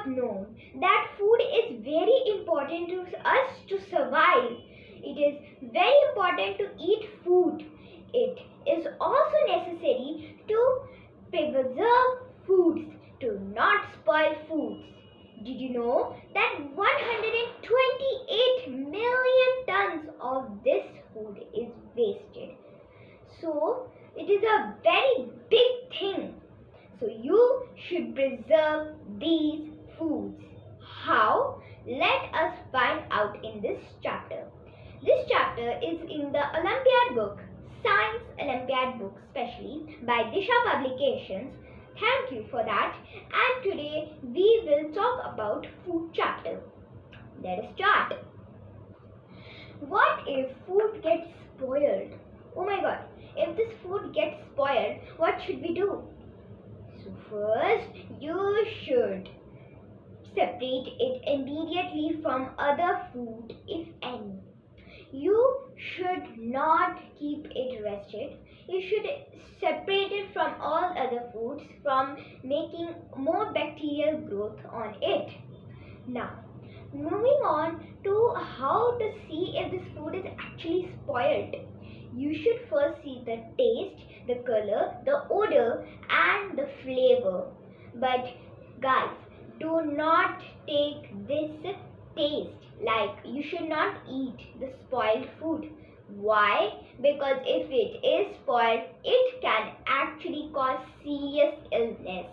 have known that food is very important to us to survive. It is very important to eat food. It is also necessary to preserve foods, to not spoil foods. Did you know that 128 million tons of this food is wasted? So, it is a very big thing. So, you should preserve these foods. How? Let us find out in this chapter. This chapter is in the Olympiad book, Science Olympiad book, specially by Disha Publications. Thank you for that. And today we will talk about food chapter. Let us start. What if food gets spoiled? Oh my god, if this food gets spoiled, what should we do? So first, you should separate it immediately from other food, if any. You should not keep it rested. You should separate it from all other foods from making more bacterial growth on it. Now, moving on to how to see if this food is actually spoiled. You should first see the taste, the color, the odor and the flavor. But guys, do not take this taste. Like, you should not eat the spoiled food. Why? Because if it is spoiled, it can actually cause serious illness,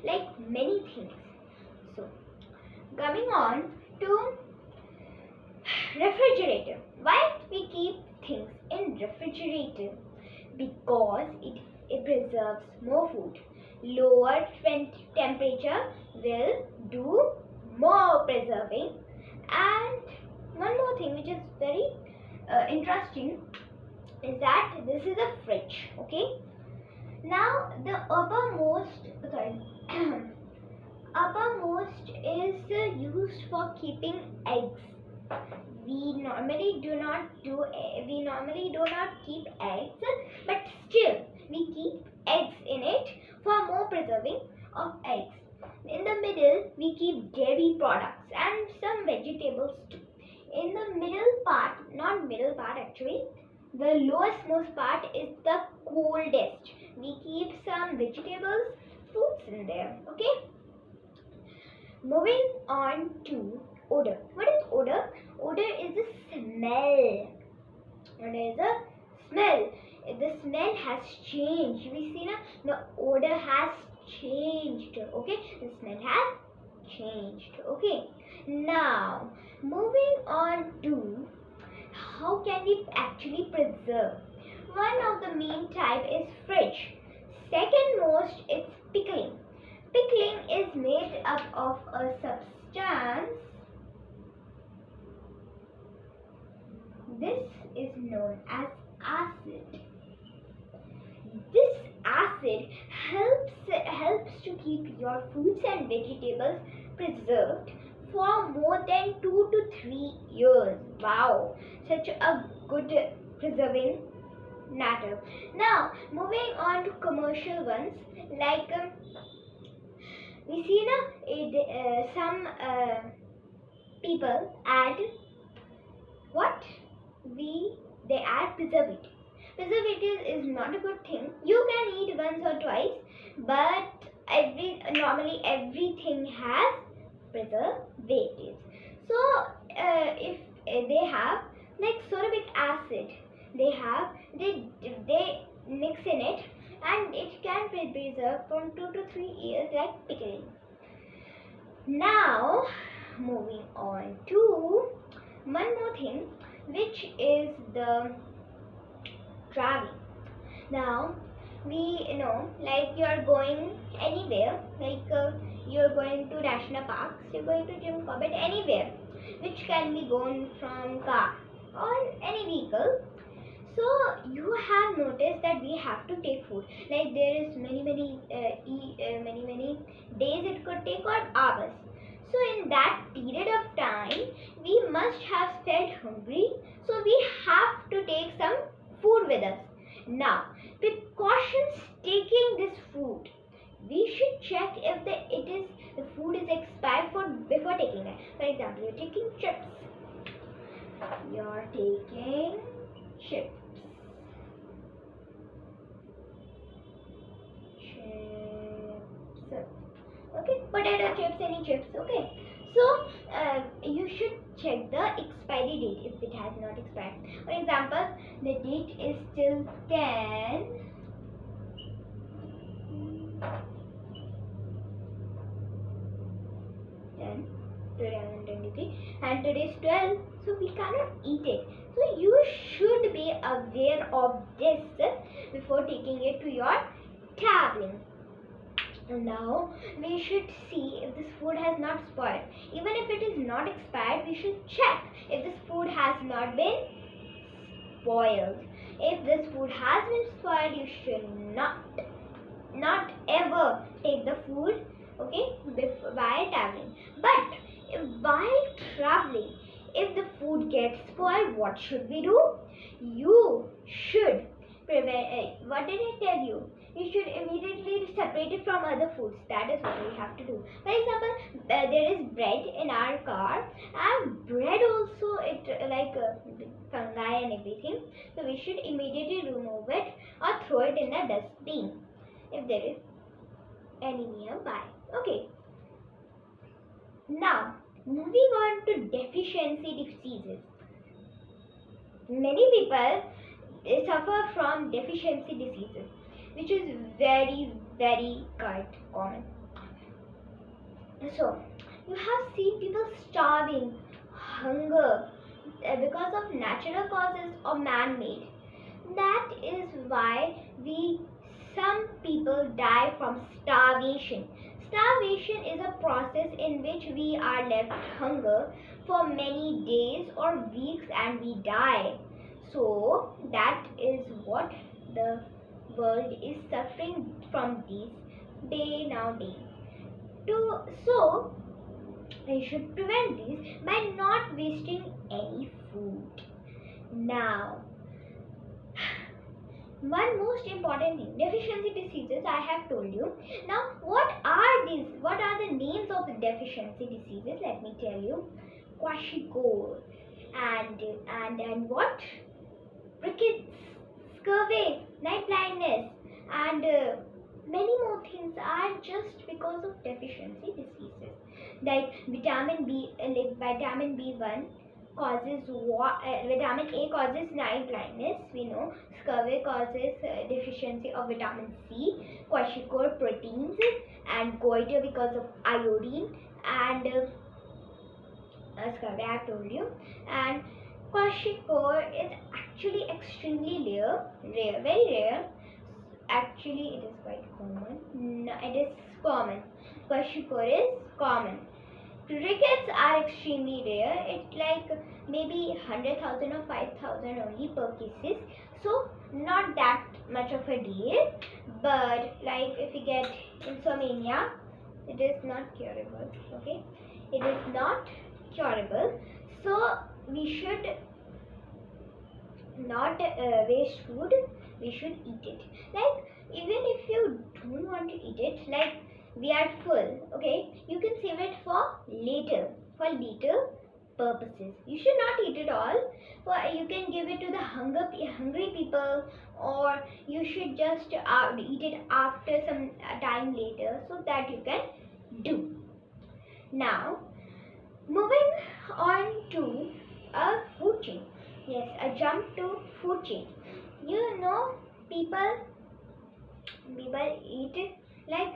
like many things. So, coming on to refrigerator. Why we keep things in refrigerator? Because it preserves more food. Lower temperature will do more preserving. And one more thing which is very interesting is that this is a fridge. Okay, now the uppermost is used for keeping eggs. We normally do not keep eggs, but still we keep eggs in it for more preserving of eggs. In the middle, we keep dairy products and some vegetables too. In the middle part, not middle part actually, the lowest most part is the coldest. We keep some vegetables, fruits in there. Okay. Moving on to odor. What is odor? Odor is the smell. Odor is the smell. The smell has changed. We see now the odor has changed. Okay, the smell has changed. Okay, now moving on to how can we actually preserve. One of the main type is fridge. Second most is pickling. Pickling is made up of a substance. This is known as acid. This acid helps to keep your fruits and vegetables preserved for more than 2 to 3 years. Wow, such a good preserving matter. Now, moving on to commercial ones, like we see now some people add what? They add preservative. Preservative is not a good thing. You can eat once or twice, but normally everything has preservatives. So if they have like sorbic acid, they mix in it, and it can be preserved from 2 to 3 years, like pickling. Now moving on to one more thing, which is the travel. Now we know, like you are going anywhere, like you're going to national parks, you're going to Jim Corbett, anywhere, which can be gone from car or any vehicle. So you have noticed that we have to take food. Like there is many days it could take, or hours. So in that period of time, we must have felt hungry. So we have to take some food with us. Now, precautions taking this food. We should check if the food is expired for You're taking chips. You're taking chips. Chips. Okay, potato chips, any chips. Okay. So you should check the expiry date if it has not expired. For example, the date is still 2023 and today is 12, so we cannot eat it. So you should be aware of this before taking it to your tavern. Now we should see if this food has not spoiled. Even if it is not expired, we should check if this food has not been spoiled. If this food has been spoiled, you should not ever take the food, okay, while traveling. But while traveling, if the food gets spoiled, what should we do? You should prevent. What did I tell you? You should immediately separate it from other foods. That is what we have to do. For example, there is bread in our car, and bread also it like fungi and everything. So we should immediately remove it or throw it in the dustbin if there is any nearby. Okay. Now moving on to deficiency diseases. Many people suffer from deficiency diseases, which is very quite common. So you have seen people starving, hunger because of natural causes or man-made. That is why some people die from starvation. Starvation is a process in which we are left hunger for many days or weeks and we die. So that is what the world is suffering from these nowadays. So we should prevent this by not wasting any food. Now, one most important thing, deficiency diseases, I have told you. Now, what are these? What are the names of the deficiency diseases? Let me tell you. Kwashiorkor and what? Rickets, scurvy, night blindness, and many more things are just because of deficiency diseases. Like vitamin B1 causes vitamin A causes night blindness. We know scurvy causes deficiency of vitamin C, Kwashiorkor proteins, and goiter because of iodine, and scurvy I have told you. And Kwashiorkor is actually extremely rare, very rare. Actually, it is quite common. No, it is common. Kwashiorkor is common. Rickets are extremely rare. It's like maybe 100,000 or 5,000 only per cases. So not that much of a deal. But like if you get insomnia, it is not curable. Okay, it is not curable. So we should not waste food. We should eat it. Like even if you don't want to eat it, like we are full, okay, you can save it for later purposes. You should not eat it all. You can give it to the hungry people, or you should just eat it after some time later, so that you can do. Now moving on to a food chain. Yes, a jump to food chain. You know, people eat like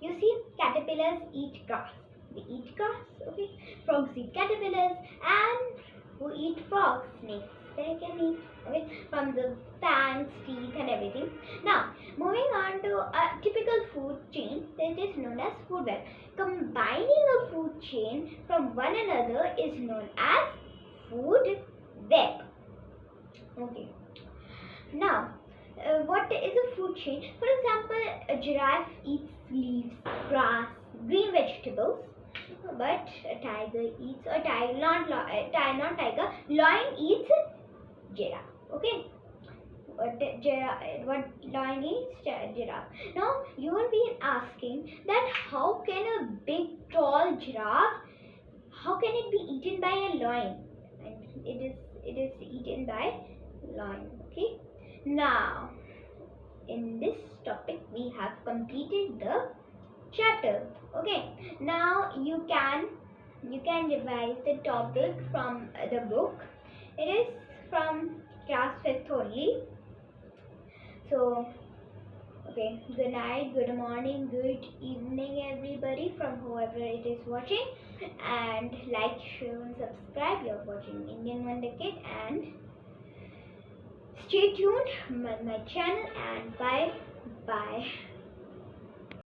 you see caterpillars eat grass. They eat grass, okay. Frogs eat caterpillars, and who eat frogs? Snakes. They can eat, okay, from the fangs, teeth, and everything. Now, moving on to a typical food chain that is known as food web. Combining a food chain from one another is known as food web. Okay. Now, what is a food chain? For example, a giraffe eats leaves, grass, green vegetables, but a tiger eats not tiger. Lion eats giraffe. Okay. What lion eats? Giraffe. Now you will be asking that how can a big tall giraffe how can it be eaten by a lion? And it is eaten by lion. Okay. Now, in this topic, we have completed the chapter. Okay. Now you can revise the topic from the book. It is from class 5th only. So, okay, good night, good morning, good evening, everybody, from whoever it is watching. And like, share, and subscribe. You're watching Indian Wonderkid, and stay tuned on my channel. And bye bye.